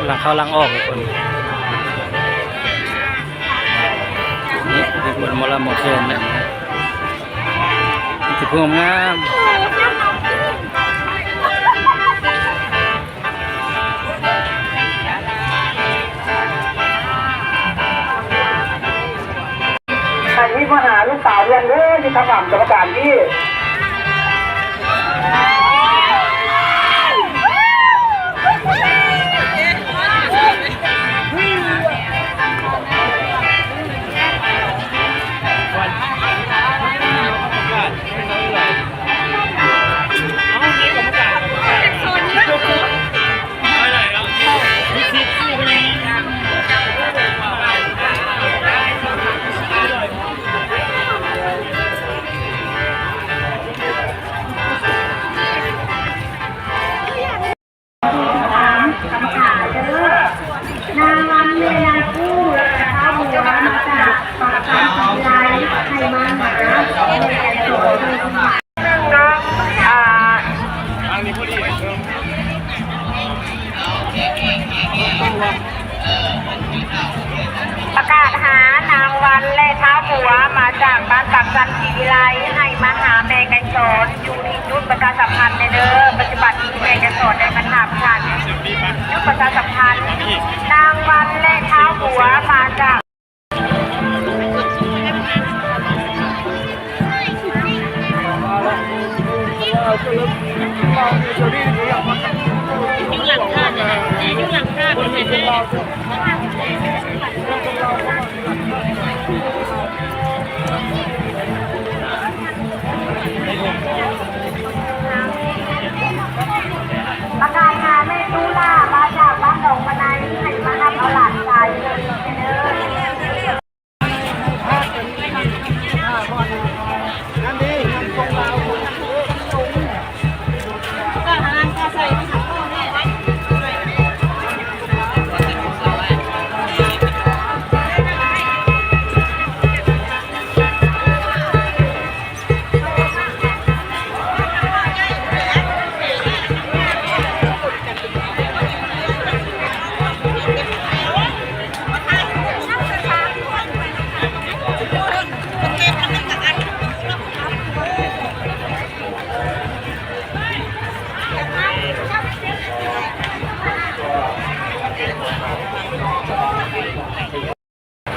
หลังเข้าหลังออกทุกคนนี่คือคนมอลล์มอเคนนะที่พุ่งงามใครที่มาหาลูกสาวเรียนเลยที่ทำหม่ำกรรมการที่นางวันเวลากู้นะคะหัวมาจากปากกาสัญญาไทยมาหาในโสดประกาศหานางวันและเท้าหัวมาจากบ้านปากจันทร์ศรีวิไลให้มาหาแม่ไก่สอนอยู่ที่จุดประกาศสัมพันธ์ในเด้อปัจจุบันนี้แม่ไก่สอนได้มาถามฉันจุดประกาศสัมพันธ์นางวันและเท้าหัวมาจากยุ่งหลังคายุ่งหลังคาเป็นไงประกาศหาแม่ตุลามาจากบ้านดงมะนายให้มาทำเอาหลานชายเลย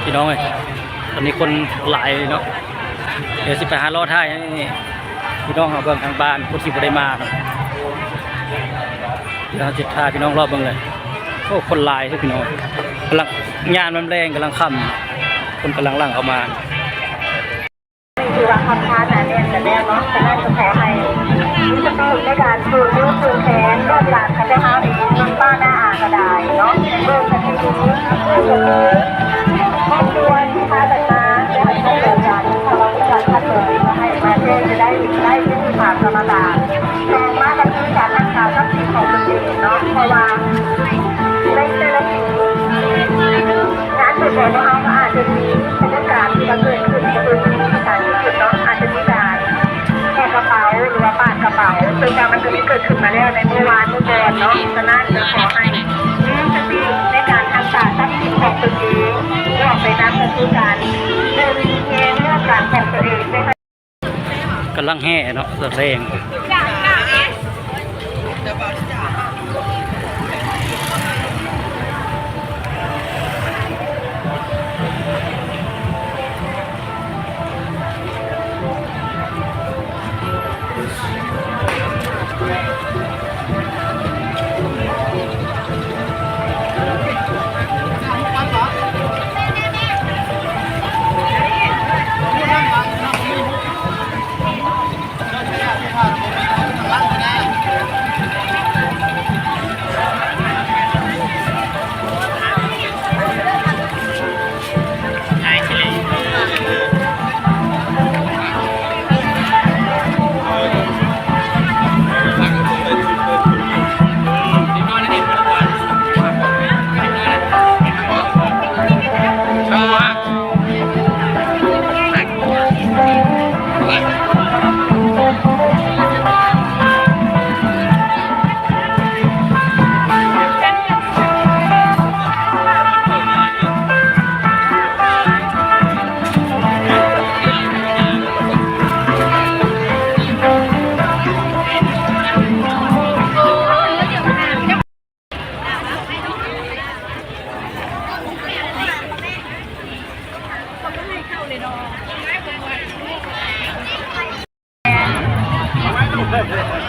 พี่น้องเลยตอนนี้คนหลายเนาะเดี๋ยวสิไปหารอท่ายนี่พี่น้องเอาเบิ่งทางบ้านคนที่บ่ได้มาเนาะเดี๋ยวจิตท่าพี่น้องรอบเบิ่งเลยโอ้คนหลายใช่พี่น้องกำลังงานมันแรงกำลังค่ำคนกำลังหลั่งเข้ามาคือว่าคำท้าหนาแน่นแต่แน่เนาะแต่น่าจะขอให้จะเป็นในการฝึกนิ้วฝึกแขนเรื่องการคัดห้าเองมันป้าหน้าอ่านกระไดเนาะเรื่องคดีนี้เรื่องนี้ครอบครัวที่พาแต่มาได้ให้เกิดการทะเลาะกันคัดเลยมาให้มาเจจะได้ที่ผ่านกรรมการแต่มากันที่การรักษาทรัพย์สินของตัวเองเนาะเพราะว่าในแต่ละปีงานส่วนใหญ่ของเราก็อาจจะมีบรรยากาศที่มันเกิดขึ้นก็คือที่สถานที่จุดเนาะอาจจะมีการแหกกระเป๋าหรือว่าปาดกระเป๋าซึ่งการมันจะมีเกิดขึ้นมาแล้วในเมื่อวานเมื่อก่อนเนาะฉะนั้นจะขอให้สติในการรักษาทรัพย์สินของตัวเองออกไปนำไปสู่การเดินเองเรื่องการของตัวเองนะคะกำลังแห่เนาะแรง เ